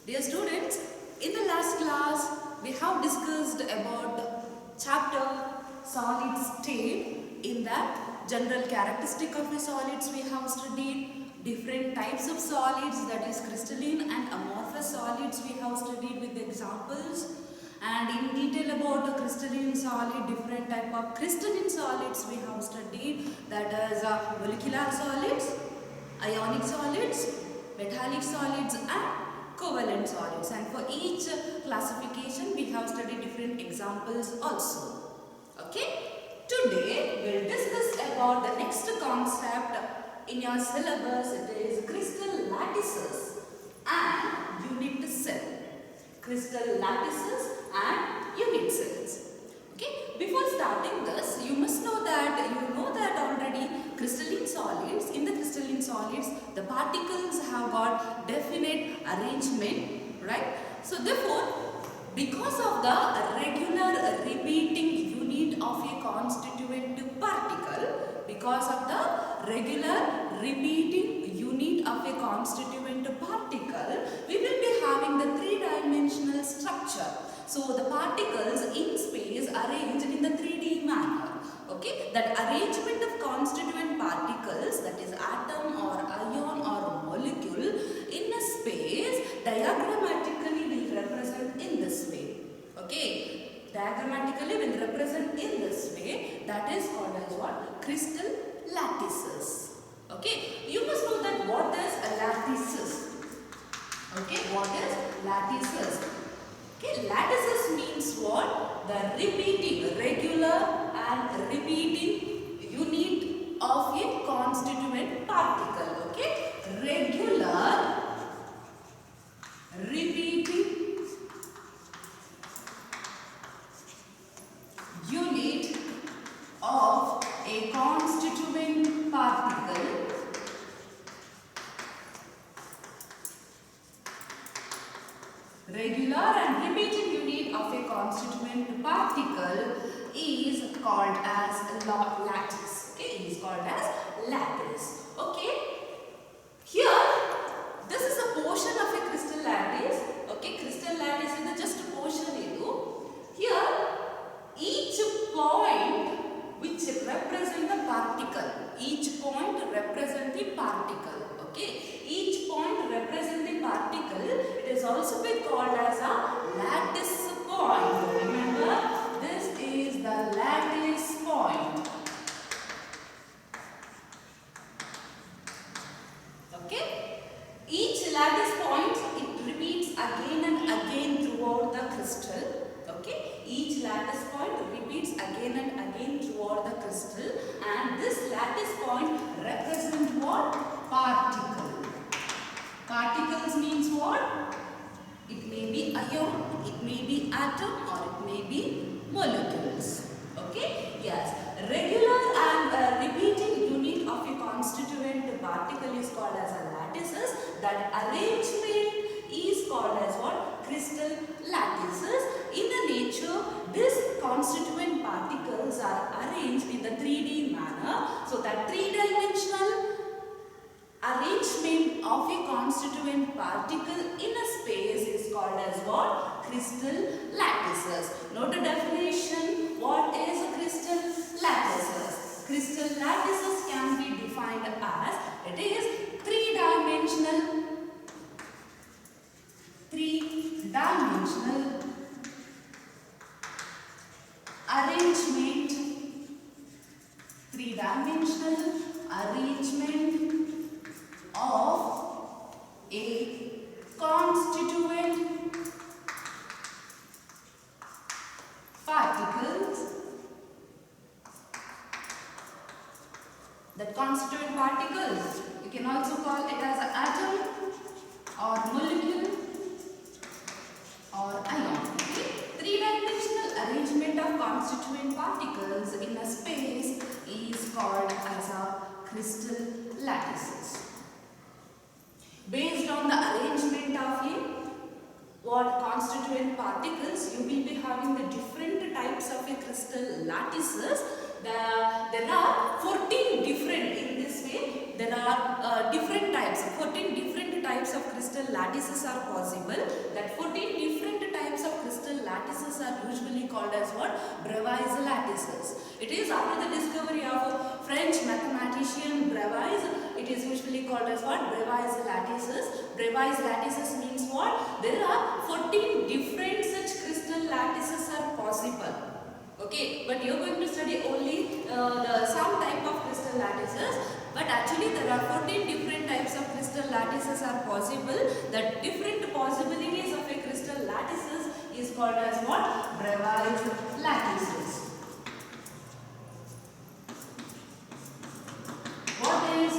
Dear students, in the last class we have discussed about chapter solid state. In that, general characteristic of the solids we have studied, different types of solids, that is crystalline and amorphous solids we have studied with examples, and in detail about the crystalline solid, different type of crystalline solids we have studied, that is molecular solids, ionic solids, metallic solids and covalent solids, and for each classification we have studied different examples also. Okay, today we will discuss about the next concept in your syllabus. It is crystal lattices and unit cell. Crystal lattices and unit cells. Okay, before starting this, you must know that already crystalline solids, in the crystalline solids the particles have got definite arrangement, right? So therefore, because of the regular repeating unit of a constituent particle, we will be having the three-dimensional structure. So the particles in space arranged in the 3D manner. Okay, that arrangement of constituent particles, that is atom or ion or molecule in a space, diagrammatically will represent in this way. Okay, diagrammatically will represent in this way. That is called as what? Crystal lattices. Okay, you must know that what is a lattices. Okay, what is lattices? Okay, lattices means what? The repeating, regular and repeating unit of a constituent particle. Okay, regular, repeating unit of a constituent particle. Regular and repeating unit of a constituent particle is called as lattice. Okay, is called as lattice. Okay, here this is a portion of a crystal lattice. Okay, crystal lattice is just a portion. Here each point which represent the particle. Each point represent the particle. Okay, each point represent the particle. It is also been called as a lattice point. Remember, this is the lattice point. Okay, each lattice point, it repeats again and again throughout the crystal. Okay, each lattice point repeats again and again throughout the crystal, and this lattice point represent what? Particle. Particles means what? It may be ion, it may be atom, or it may be molecules. Okay, yes, regular and repeating unit of a constituent particle is called as a lattices. That arrangement is called as what? Crystal lattices. In the nature, these constituent particles are arranged in the 3D manner. So that three-dimensional arrangement of a constituent particle in a space is called as what? Crystal lattices. Note the definition. What is a crystal lattices? Crystal lattices can be defined as, it is three-dimensional arrangement of a constituent particles. That constituent particles, you can also call it as an atom or molecule or ion. Okay? Three-dimensional arrangement of constituent particles in a space is called as a crystal lattices. Based on the arrangement of a constituent particles, you will be having the different types of a crystal lattices. There are 14 different, in this way there are different types, 14 different types of crystal lattices lattices are possible. That 14 different types of crystal lattices are usually called as what? Bravais lattices. It is after the discovery of French mathematician Bravais, it is usually called as what? Bravais lattices. Bravais lattices means what? There are 14 different such crystal lattices are possible. Okay, but you are going to study only some type of crystal lattices, but actually there are 14 different types of crystal lattices are possible. The different possibilities of a crystal lattices is called as what? Bravais lattices. What is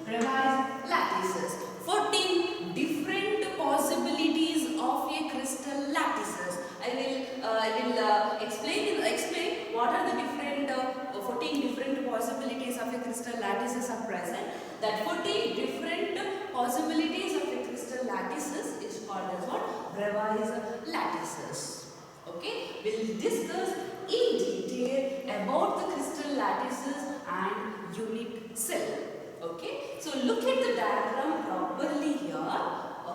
Bravais lattices? 14 different possibilities of a crystal lattices. I will explain what are the different 14 different possibilities of a crystal lattices are present. That 14 different possibilities of a crystal lattices is called as what? Bravais lattices. Okay, we'll discuss in detail about the crystal lattices and unit cell. Okay, so look at the diagram properly here.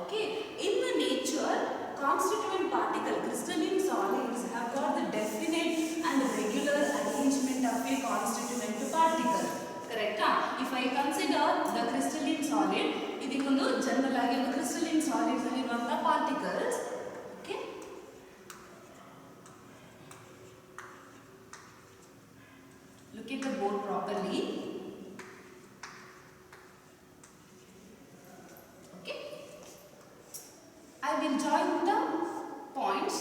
Okay, in the nature, constituent particle, crystalline solids have got the definite and regular arrangement of a constituent particle. Correct? If I consider the crystalline solid, idikondu general agi the crystalline solids aliruvanta particles. Okay. Look at the board properly. Okay. I will join the points.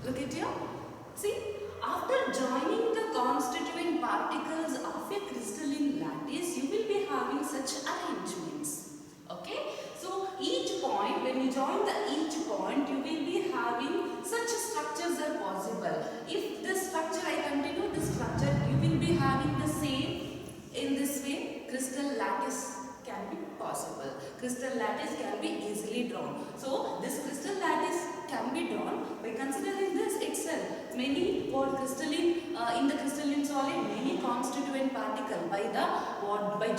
Look at here. See, after joining the constituent particles of a crystalline lattice, you will be having such arrangements. Okay. So each point, when you join each point, you will be having such structures are possible. If this structure, I continue this structure, you will be having the same in this way. Crystal lattice can be possible. Crystal lattice can be easily drawn. So this crystal lattice can be drawn by considering this itself. Many what crystalline in the crystalline solid, many constituent particle by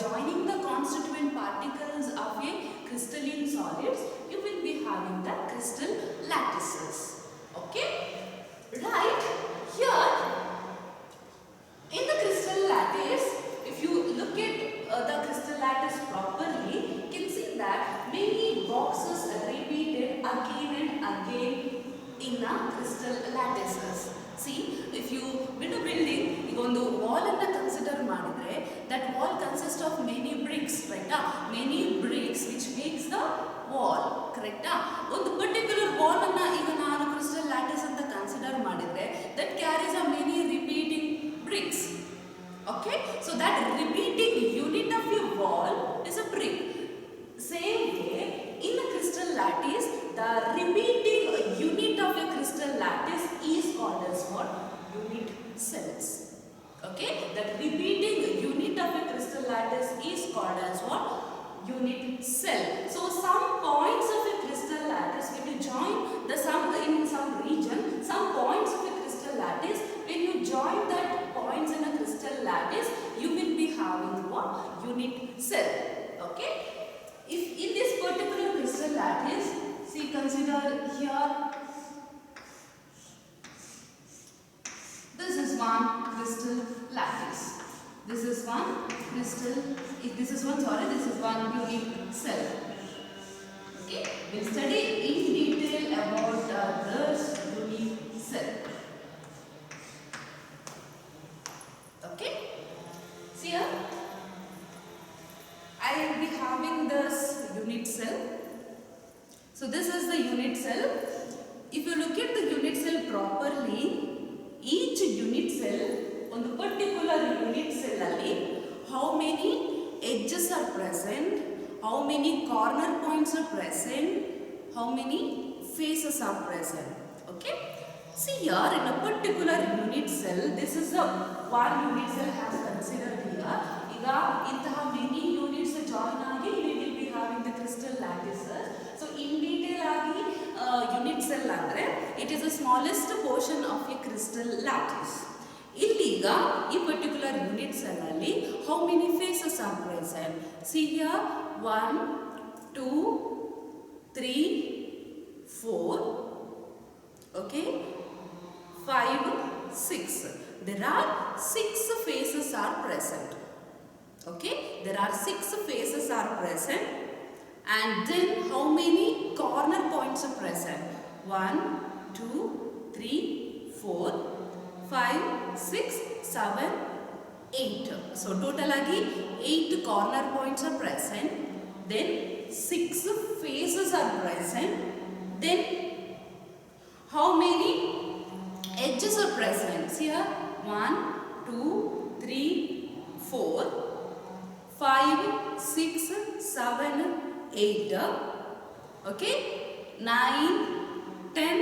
joining the constituent particles of a crystalline solids, you will be having the crystal lattices. Okay, right here in the crystal lattice, if you look at the crystal lattice properly, you can see that many boxes are repeated again and again in the crystal lattices. See, if you build a building, you go on the wall and consider madidre, that wall consists of many bricks, right? Many bricks which makes the wall, correct? On the particular wall anna iga naanu crystal lattice anta consider madidre, that carries a many repeating bricks. Okay, so that repeating unit of your wall is a brick. Same way, in a crystal lattice, the repeating unit of a crystal lattice is called as what? Unit cells. Okay, that repeating unit of a crystal lattice is called as what? Unit cell. So some points of a crystal lattice, when you join in some region, some points of a crystal lattice, when you join that points in a crystal lattice, you will be having what? Unit cell. Okay. If in this particular crystal lattice, see, consider here, this is one crystal lattice. This is one crystal, this is one unit cell. Okay, we'll study in detail about this unit cell. Okay, see here, I will be having this unit cell. So this is the unit cell. If you look at the unit cell properly, each unit cell on the particular unit cell alli, how many edges are present, how many corner points are present, how many faces are present. Okay. See here, in a particular unit cell, this is the one unit cell has considered here. If many units join agi, we will be having the crystal lattices. So in detail agi ಅಂದ್ರೆ it is the smallest portion of a crystal lattice. ಇಲ್ಲೀಗ ಈ particular unit cell ಅಲ್ಲಿ how many faces are present? See here 1 2 3 4, okay, 5 6. There are 6 faces are present. Okay, there are 6 faces are present. And then how many corner points are present? 1 2 3 4 5 6 7 8. So total agi 8 corner points are present. Then 6 faces are present. Then how many edges are present? Here 1 2 3 4 5 6 7 8. Okay, 9 10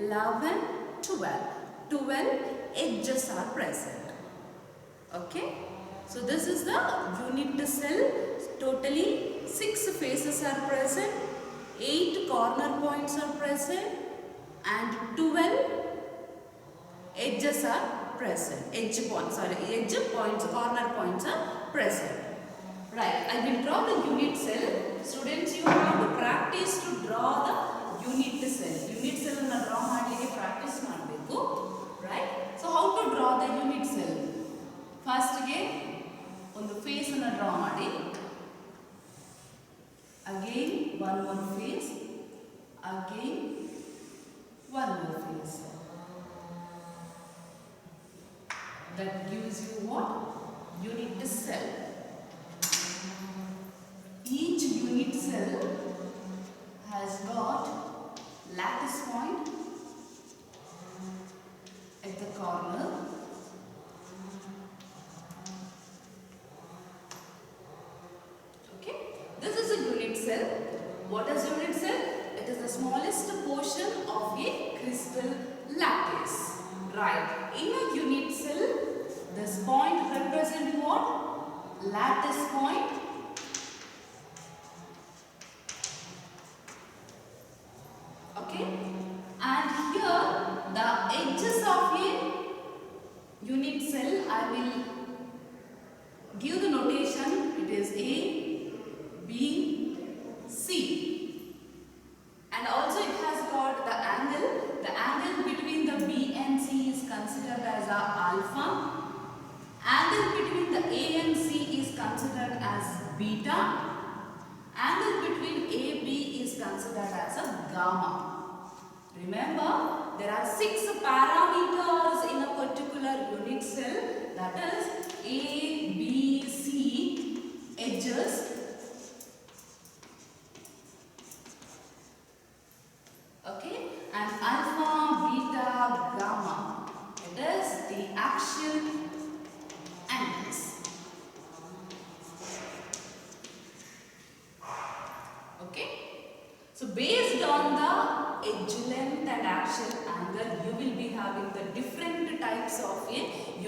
11 12. 12 edges are present. Okay, so this is the unit cell. Totally 6 faces are present, 8 corner points are present, and 12 edges are present. Edge points, corner points are present. Right, I will draw the unit cell. Students, you have to practice to draw the unit cell. Unit cell na draw ಮಾಡಲಿಕ್ಕೆ practice ಮಾಡಬೇಕು. Right, so how to draw the unit cell? First ಗೆ ಒಂದು face ಅನ್ನು draw ಮಾಡಿ. Again one more face. Again one more face. That gives you what? Unit cell. Each unit cell has got lattice point at the corner. Okay, this is a unit cell. What is unit cell? It is the smallest portion of a crystal lattice. Right, in a unit cell, this point represents what? Lattice point. Okay, and here the edges of a unit cell, I will give the notation. It is A, B, C, and also it has got the angle. The angle between the B and C is considered as a alpha. Angle between the A and C is considered as beta. Angle between AB is considered as a gamma. Remember, there are 6 parameters in a particular unit cell, that is A, B, C, edges, okay, and alpha, beta, gamma. It is the axial angles. Okay, so based on the edge length and axial angle, you will be having the different types of a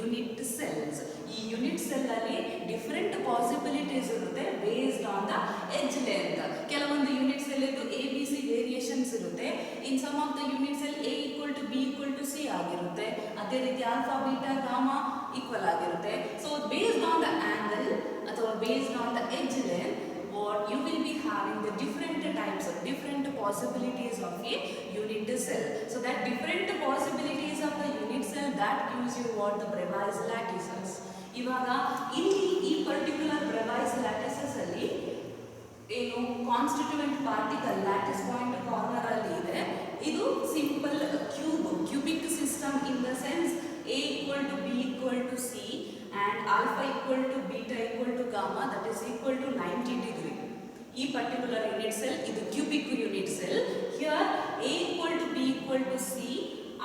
unit cells. ಈ unit cell ಅಲ್ಲಿ different possibilities ಇರುತ್ತೆ based on the edge length. ಕೆಲವೊಂದು unit cell ಇದ್ದು ABC variations ಇರುತ್ತೆ. In some of the unit cell A equal to B equal to C ಆಗಿರುತ್ತೆ. ಅದೇ ರೀತಿ alpha, beta, gamma equal ಆಗಿರುತ್ತೆ. So based on the angle ಅಥವಾ based on the edge length, what you will be having the different types of different possibilities of a unit cell. So that different possibilities of the unit cell, that gives you what? The Bravais lattices. ಇವಾಗ ಇಲ್ಲಿ ಈ particular Bravais lattices ಅಲ್ಲಿ ಏನು constituent particle lattice point corner ಅಲ್ಲಿ ಇದೆ. ಇದು simple cubic system in the sense A equal to B equal to C and alpha equal to beta equal to gamma, that is equal to 90 degree. ಈ particular unit cell ಇದು cubic unit cell. Here A equal to B equal to C,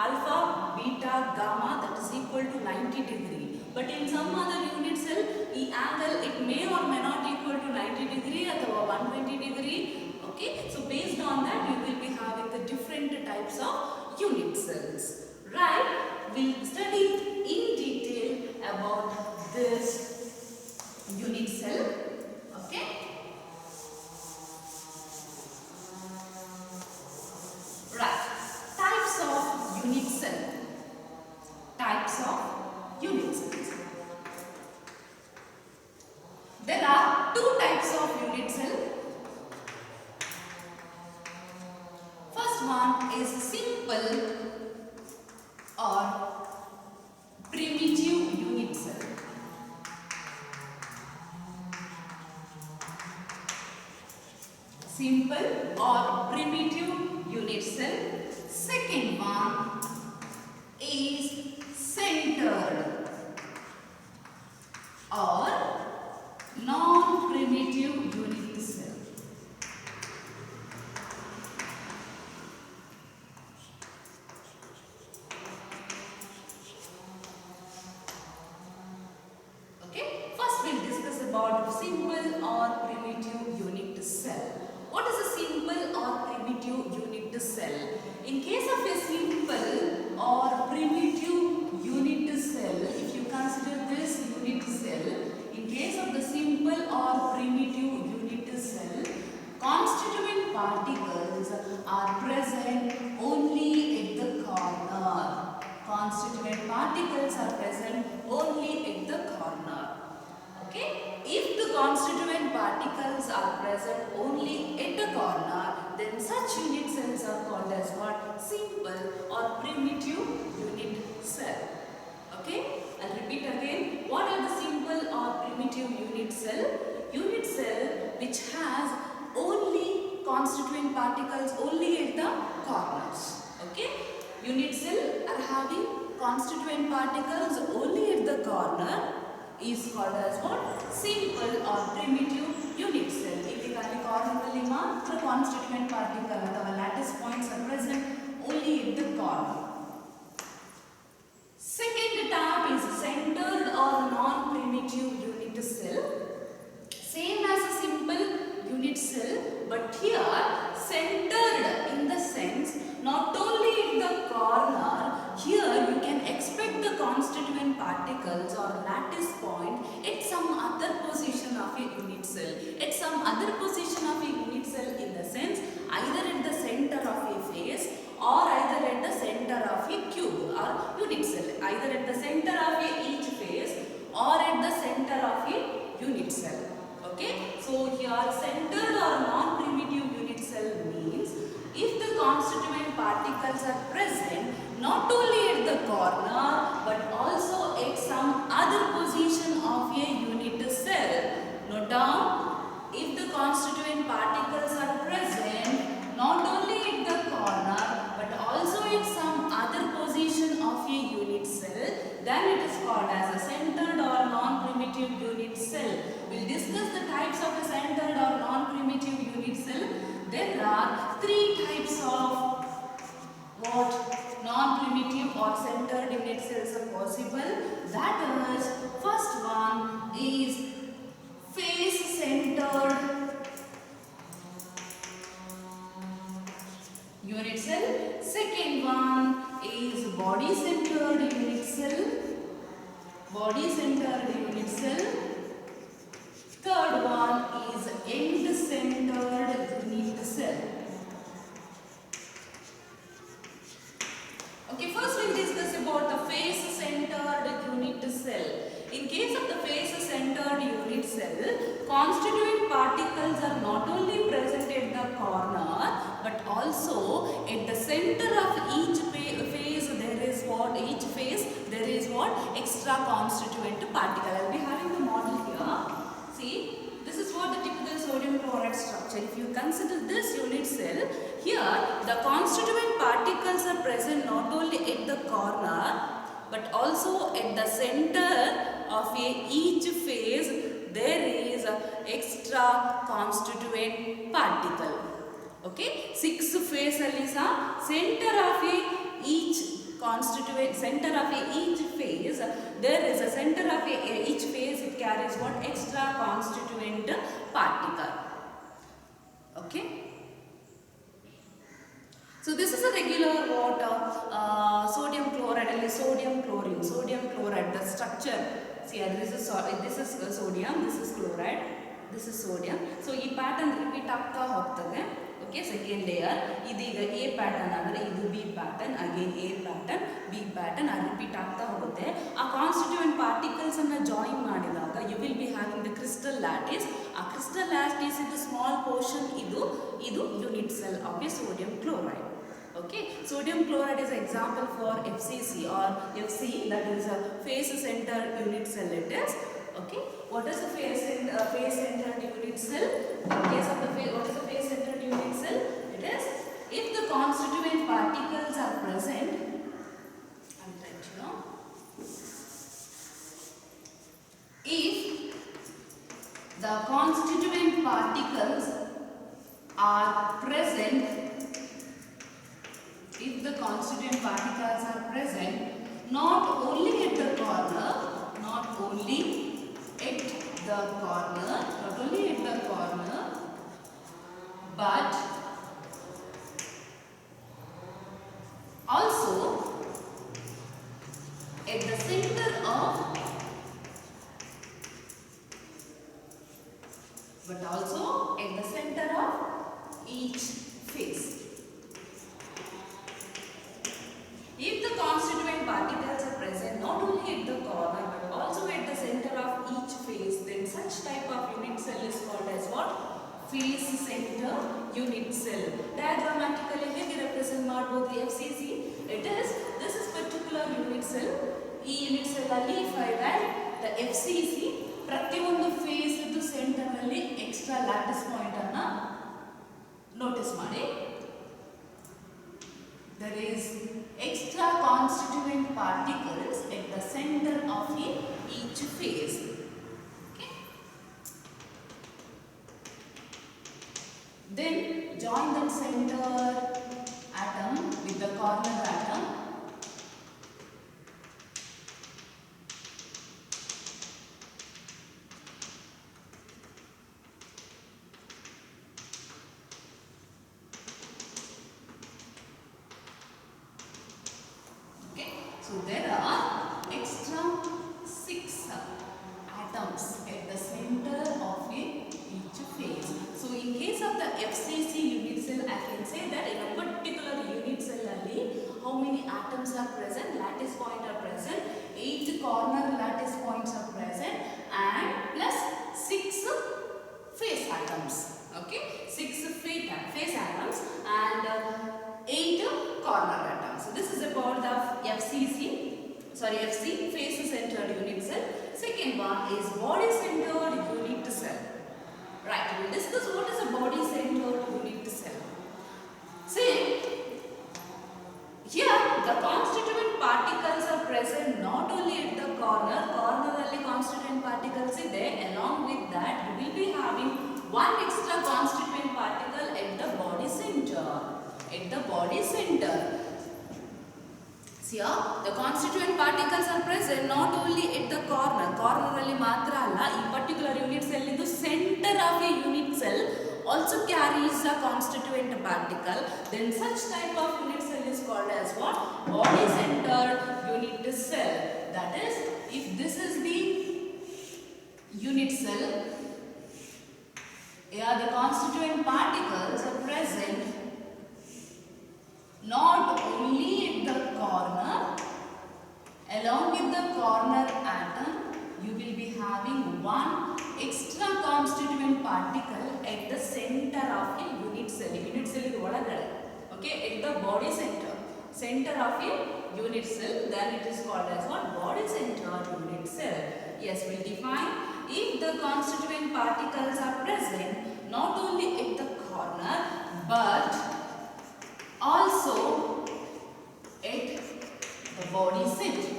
alpha, beta, gamma, that is equal to 90 degree. But in some other unit cell, ಈ angle it may or may not equal to 90 degree ಅಥವಾ 120 degree. Okay, so based on that you will be having the different types of unit cells. Right, we'll study in detail about this unit cell. Okay, right, First one is simple or primitive unit cell. Simple or primitive unit cell. Second one is centered or non-primitive unit cell. Okay, first we'll discuss about simple or primitive unit cell. What is a simple or primitive unit cell? In case of a simple or primitive unit cell, if you consider this unit cell, in case of the simple or primitive unit cell, constituent particles are present only at the corner. Constituent particles are present only at the corner. Okay? If the constituent particles are present only at the corner, then such unit cells are called as what? Simple or primitive unit cell. Okay? I'll repeat again. What are the simple or primitive unit cell? Unit cell which has only constituent particles only at the corners. Okay? Unit cell are having constituent particles only at the corner is called as what? Simple or primitive unit cell. ಇಲ್ಲಿ ಕಾರ್ನರ್ನಲ್ಲಿ ಮಾತ್ರ constituent particle ಅಥವಾ lattice points are present only at the corner. Second type is centered or non-primitive unit cell. Same as a simple unit cell, but here centered in the sense not only in the corner, here you can expect the constituent particles or lattice point at some other position of a unit cell. At some other position of a unit cell in the sense either at the center of a face or either at the center of a cube or unit cell. Either at the center of each face or at the center of a unit cell. Okay, so here centered or non-primitive unit cell means if the constituent particles are present not only at the corner but also at some other position of a unit cell. Note down, if the constituent particles are present not only at the corner but also at some other position of a unit cell, then it is called as a centered or non-primitive unit cell. We'll discuss the types of a centered or non-primitive unit cell. There are three types of what? Non-primitive or centered unit cells are possible. That is, first one is face-centered unit cell. Second one is body-centered unit cell. Body-centered unit cell. Third one is end-centered unit cell. Okay, first we'll discuss about the face-centered unit cell. In case of the face-centered unit cell, constituent particles are not only present at the corner but also at the center of each face there is what? Each face there is what? Extra constituent particle. I will be having the model here. See, this is what the typical sodium chloride structure. If you consider this unit cell, here the constituent particles are present not only at the corner but also at the center of each face there is a extra constituent particle. Okay, 6 face alli center of each constituent, center of each phase there is a center of each phase, it carries what? Extra constituent particle. Okay, so this is a regular water sodium chloride and sodium chlorine. Sodium chloride, the structure, see this is sodium, this is chloride, this is sodium. So ee pattern repeat ಆಗ್ತಾ ಹೋಗ್ತದೆ. Okay, second layer ಇದೀಗ A pattern ಆದರೆ ಇದು B pattern, again A pattern, B pattern repeat ಆಗ್ತಾ ಹೋಗುತ್ತೆ. ಆ constituent particles ಅನ್ನು join ಮಾಡಿದಾಗ you will be having the crystal lattice. ಆ crystal lattice ಇದು ಸ್ಮಾಲ್ ಪೋರ್ಷನ್, ಇದು unit cell of A sodium chloride. Okay, sodium chloride is an example for FCC or FC, that is a phase center unit cell it is. Okay, what is the phase centered unit cell? In case of the what is the phase centered unit cell? It is if the constituent particles are present. I will write you know. If the constituent particles are present, if the constituent particles are present not only at the corner, not only at the corner, but also at the center of each phase. If the constituent particles are present not only at the corner but also at the center of each phase, then such type of unit cell is called as what? Phase center unit cell. Diagrammatically we represent ಮಾಡಬಹುದು FCC. This is particular unit cell. ಈ unit cell ಅಲ್ಲಿ if I write the FCC, ಪ್ರತಿಯೊಂದು face ಇದ್ದು centre ನಲ್ಲಿ extra lattice point ಅನ್ನು notice ಮಾಡಿ. There is extra constituent particles at the center of each phase. Okay. Then join that center atom with the corner atom. So there are extra 6 atoms at the center of each phase. So in case of the FCC unit cell, I can say that in a particular unit cell only, how many atoms are present? Lattice point are present, 8 corner lattice points are present, and plus 6 phase atoms. Okay, 6 phase atoms and 8 corner atoms. So this is about the FC phase centered unit cell. Second one is body centered unit cell. Right, we will discuss what is a body centered unit cell. See, here the constituent particles are present not only at the corner alli constituent particles ide, along with that we will be having one extra constituent particle at the body center. Here the constituent particles are present not only at the corner alli matra alla, ee particular unit cell indu center of a unit cell also carries a constituent particle, then such type of unit cell is called as what? Body centered unit cell. That is, if this is the unit cell, here the constituent particles are present not only at the corner, along with the corner atom you will be having one extra constituent particle at the center of a unit cell. Unit cell is odagade, okay, at the body center of a unit cell, then it is called as what? Body centered unit cell. Yes, we will define if the constituent particles are present not only at the corner but also at the body center.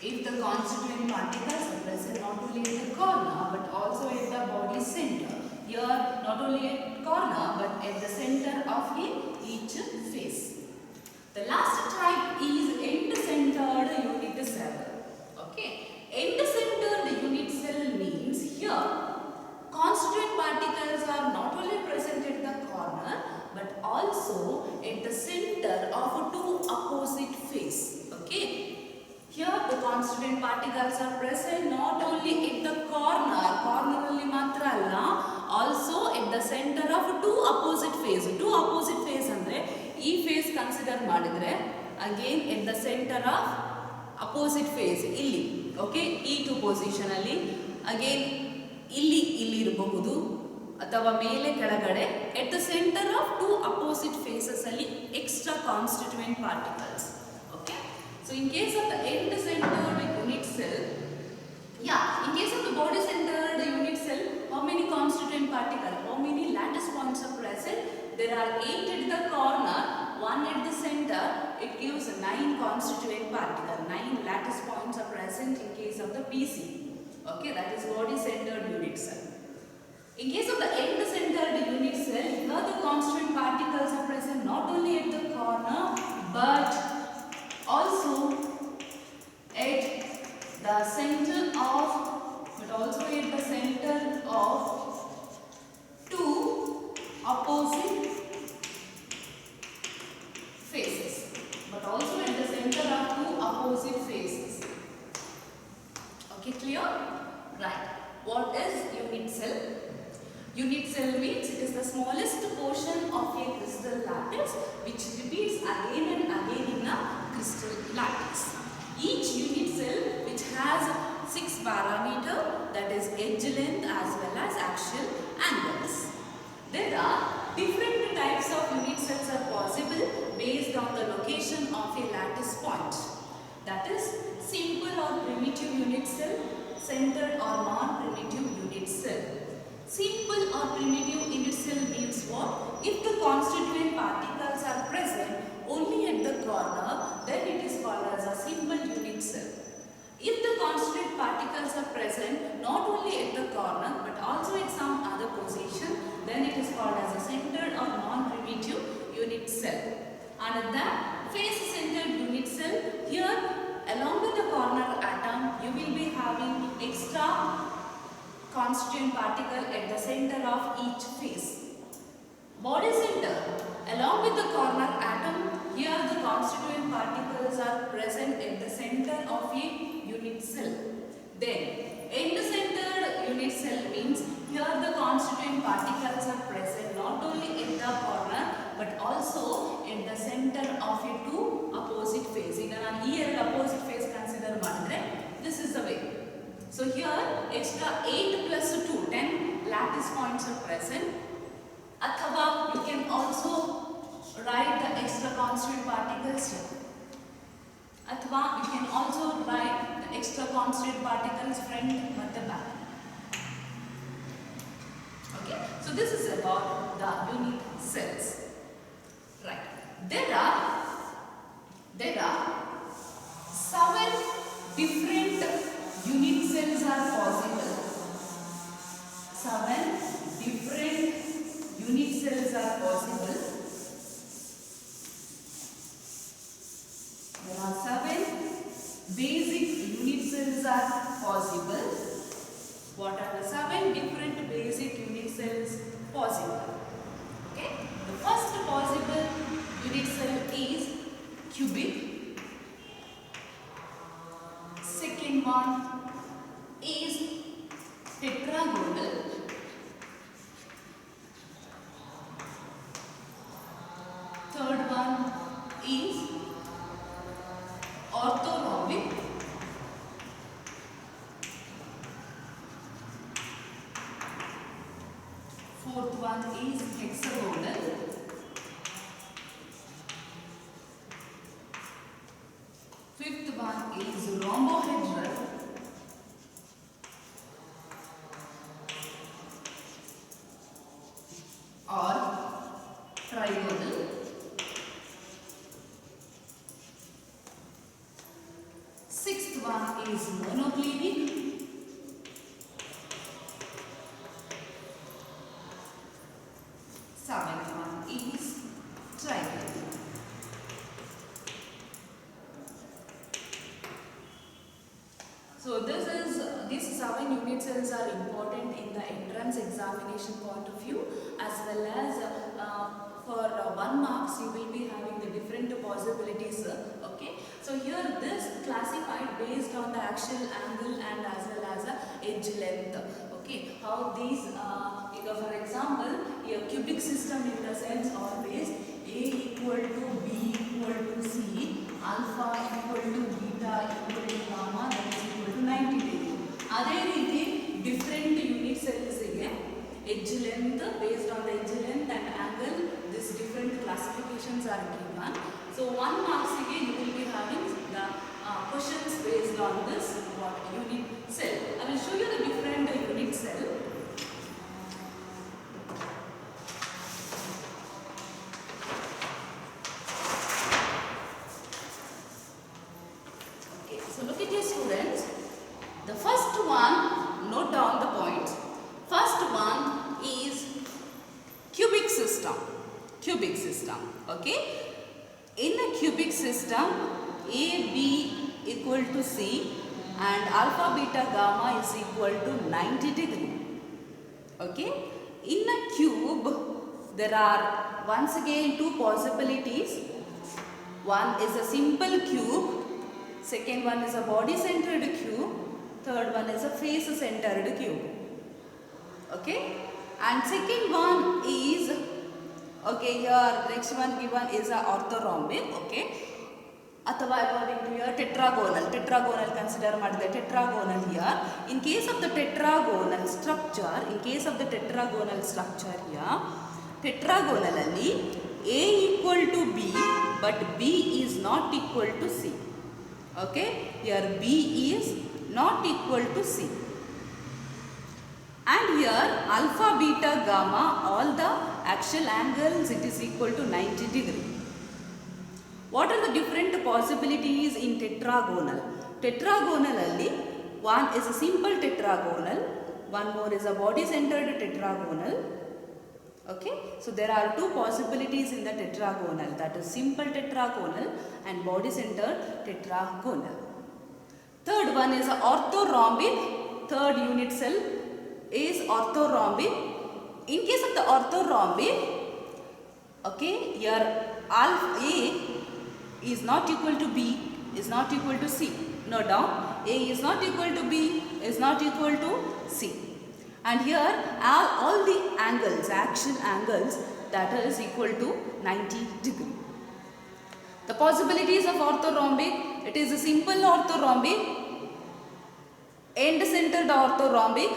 If the constituent particles are present not only at the corner but also at the body center, here not only at corner but at the center of each phase. The last type is end-centered unit cell. Okay, end-centered unit cell means here constituent particles are not only present at the corner but also at the center of two opposite phase. Okay, here the constituent particles are present not only at the corner alli matra alla, also at the center of two opposite phase andre ee phase consider madidre again at the center of opposite phase illi, okay, E2 position alli again ಇಲ್ಲಿ ಇರಬಹುದು ಅಥವಾ ಮೇಲೆ ಕೆಳಗಡೆ at the center center of two opposite faces ಅಲ್ಲಿ extra constituent particles. Okay. So in case of the end-centered unit cell, in case of the body-centered unit cell, how many constituent particles, how many lattice points are present? There are 8 at the corner, 1 at the center. It gives 9 constituent particles. 9 lattice points are present in case of the BC. Okay, that is body-centered unit cell. In case of the end-centered unit cell, here the constituent particles are present not only at the corner but also at the center of two opposite faces. Okay, clear? Right. What is unit cell? Unit cell means it is the smallest portion of a crystal lattice which repeats again and again in a crystal lattice. Each unit cell which has 6 parameters, that is edge length as well as axial angles. There are different types of unit cells are possible based on the location of a lattice point. That is simple or primitive unit cell, centered or non-primitive unit cell. Simple or primitive unit cell means what? If the constituent particles are present only at the corner, then it is called as a simple unit cell. If the constituent particles are present not only at the corner but also at some other position, then it is called as a centered or non-primitive unit cell. And the face-centered unit cell, here along with the corner atom, you will be having extra constituent particle at the center of each face. Body center, along with the corner atom, here the constituent particles are present at the center of a unit cell. Then end-centered unit cell means here the constituent particles are present not only in the corner but also in the center of a two opposite face. ಈಗ ನಾನು ಈ ಎರಡು opposite face consider ಮಾಡಿದ್ರೆ this is the way. So here extra 8 plus 2, 10 lattice points are present. Athava you can also write the extra constituent particles here. Athava you can also write the extra constituent particles front and the back. Okay, so this is about the unit cells. Right. There are 7 different unit cells are possible. 7 different unit cells are possible. There are 7 basic unit cells are possible. What are the 7 different basic unit cells possible? Okay. The first possible unit cell is cubic. Second one is tetragonal. Third one is orthorhombic. Fourth one is hexagonal. Fifth one is rhombohedral. Or trigonal. Sixth one is monoclinic. Seventh one is trigonal. So these 7 unit cells are important in the entrance examination point of view, as well as for 1 marks you will be having the different possibilities. Okay, so here this classified based on the axial angle and as well as edge length. Okay, how these for example a cubic system in the sense always A equal to B equal to C, alpha equal to beta equal to gamma, that is equal to 90 degree. ಅದೇ ರೀತಿ different unit cells ಗೆ edge length based on the edge length and angle are given. So 1 marks again you will be having the questions based on this unit cell. I will show you the different unit cell. Okay, so look at your students. The first one, note down the points. First one is cubic system. Cubic system. Okay. In a cubic system, A, B equal to C and alpha, beta, gamma is equal to 90 degree. Okay. In a cube, there are once again two possibilities. One is a simple cube. Second one is a body-centered cube. Third one is a face-centered cube. Okay. And second one is, okay, here next one given is a orthorhombic. Okay. Athava according to your tetragonal. Tetragonal consider madide. Tetragonal here. In case of the tetragonal structure, here, tetragonally A equal to B, but B is not equal to C. Okay. Here B is not equal to C. And here alpha, beta, gamma, all the axial angles, it is equal to 90 degree. What are the different possibilities in tetragonal? Tetragonally, one is a simple tetragonal, one more is a body-centered tetragonal. Okay, so there are two possibilities in the tetragonal, that is simple tetragonal and body-centered tetragonal. Third one is orthorhombic. Third unit cell is orthorhombic. In case of the orthorhombic, okay, here alpha A is not equal to B, is not equal to C. Note down, A is not equal to B, is not equal to C. And here all the angles, axial angles, that is equal to 90 degree. The possibilities of orthorhombic, it is a simple orthorhombic, end-centered orthorhombic,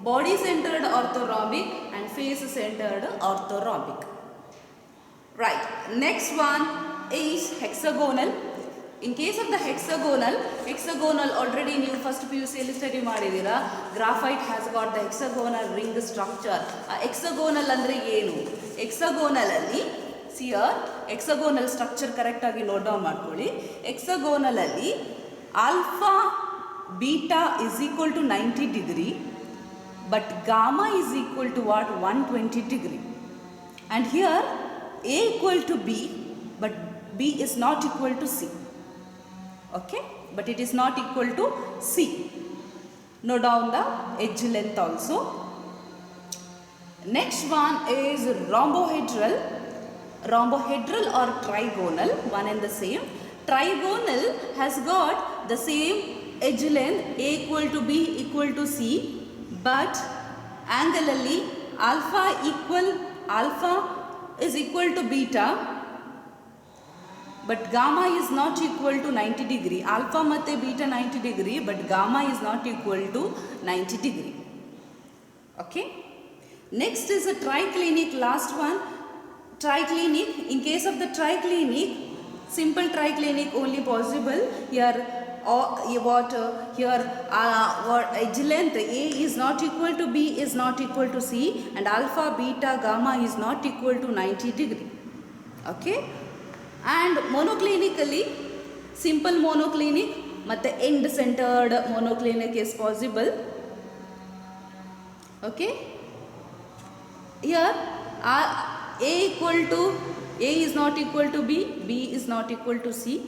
body-centered orthorhombic and face-centered orthorhombic. Right, next one is hexagonal. In case of the hexagonal already in your first PUC study madidira. Graphite has got the hexagonal ring structure. Hexagonal andre enu? Hexagonal alli, see here, hexagonal structure correct agi note down madkoli. Hexagonal alli alpha, beta is equal to 90 degree. But gamma is equal to what? 120 degree. And here A equal to B, but B is not equal to C. Okay, but it is not equal to C. Note down the edge length also. Next one is rhombohedral. Rhombohedral or trigonal, one and the same. Trigonal has got the same edge length, A equal to B equal to C. But angularly alpha is equal to beta, but gamma is not equal to 90 degree. Alpha matte beta 90 degree, but gamma is not equal to 90 degree. Okay. Next is a triclinic, last one. Triclinic. In case of the triclinic, simple triclinic only possible. Here what edge length A is not equal to B is not equal to C, and alpha, beta, gamma is not equal to 90 degree. Okay. And monoclinically, simple monoclinic matte end centered monoclinic is possible. Okay. Here A is not equal to B, B is not equal to C,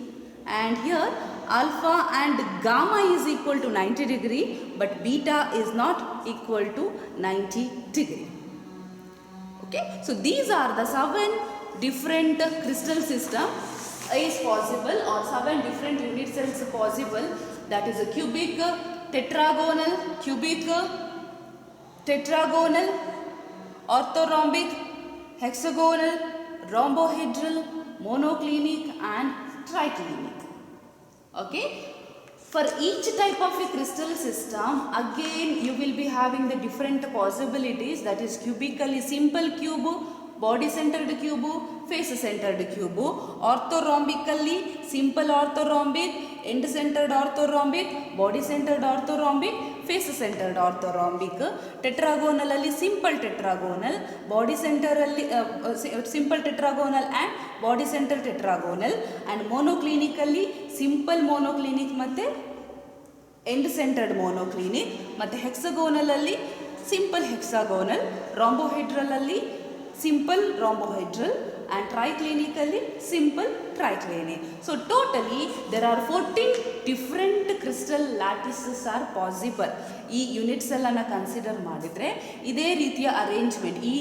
and here alpha and gamma is equal to 90 degree, but beta is not equal to 90 degree. Okay, so these are the 7 different crystal system is possible, or 7 different unit cells possible. That is a cubic, tetragonal, orthorhombic, hexagonal, rhombohedral, monoclinic and triclinic. Okay. For each type of a crystal system, again you will be having the different possibilities, that is cubically simple cube, body centred cube, face centred cube. ಆರ್ಥೋರಾಂಬಿಕಲ್ಲಿ simple orthorhombic, end centred orthorhombic, body centred orthorhombic, face centred orthorhombic. ಟೆಟ್ರಾಗೋನಲಲ್ಲಿ simple tetragonal, body ಸೆಂಟರಲ್ಲಿ simple tetragonal and body centre tetragonal. And ಮೋನೋಕ್ಲಿನಿಕಲ್ಲಿ simple monoclinic ಮತ್ತು end centred monoclinic. ಮತ್ತು ಹೆಕ್ಸಗೋನಲಲ್ಲಿ simple hexagonal, ರಾಂಬೋಹೆಡ್ರಲಲ್ಲಿ simple rhombohedral, and triclinically simple triclinic. So totally there are 14 different crystal lattices are possible. ಈ unit ಸೆಲ್ಲನ್ನು consider ಮಾಡಿದರೆ ಇದೇ ರೀತಿಯ arrangement, ಈ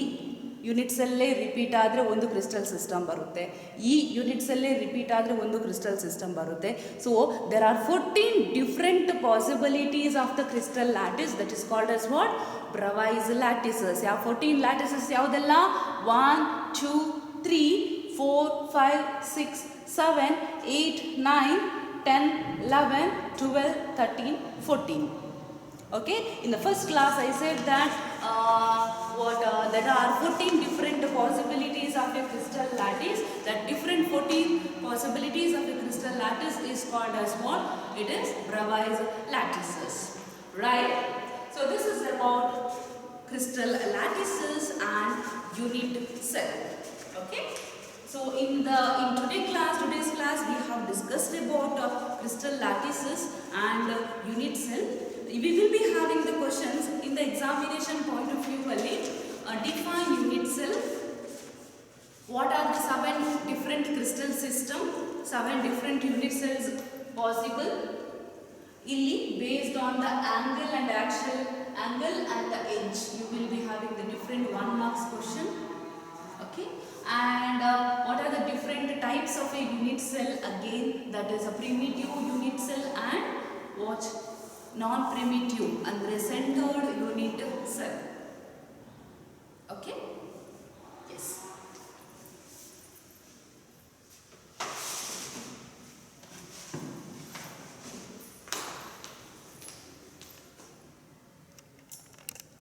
ಯೂನಿಟ್ಸಲ್ಲೇ ರಿಪೀಟ್ ಆದರೆ ಒಂದು ಕ್ರಿಸ್ಟಲ್ ಸಿಸ್ಟಮ್ ಬರುತ್ತೆ, ಈ ಯೂನಿಟ್ಸಲ್ಲೇ ರಿಪೀಟ್ ಆದರೆ ಒಂದು ಕ್ರಿಸ್ಟಲ್ ಸಿಸ್ಟಮ್ ಬರುತ್ತೆ. So there are 14 different possibilities of the crystal lattice, that is called as what? Bravais lattices. ಯಾವ 14 ಲ್ಯಾಟಿಸಸ್ ಯಾವುದೆಲ್ಲ? 1 2 3 4 5 6 7 8 9 10 11 12 13 14. Okay, in the first class I said that there are 14 different possibilities of a crystal lattice. That different 14 possibilities of a crystal lattice is called as what? It is Bravais lattices, right? So this is about crystal lattices and unit cell. Okay, so in today's class we have discussed about crystal lattices and unit cell. We will be having the questions in the examination point of view only. Define unit cell. What are the 7 different crystal system? 7 different unit cells possible. Illi based on the angle and axial angle and the edge, you will be having the different 1 marks question. Okay, and what are the different types of a unit cell? Again, that is a primitive unit cell and what? Non-primitive, andre centered unit cell. Okay.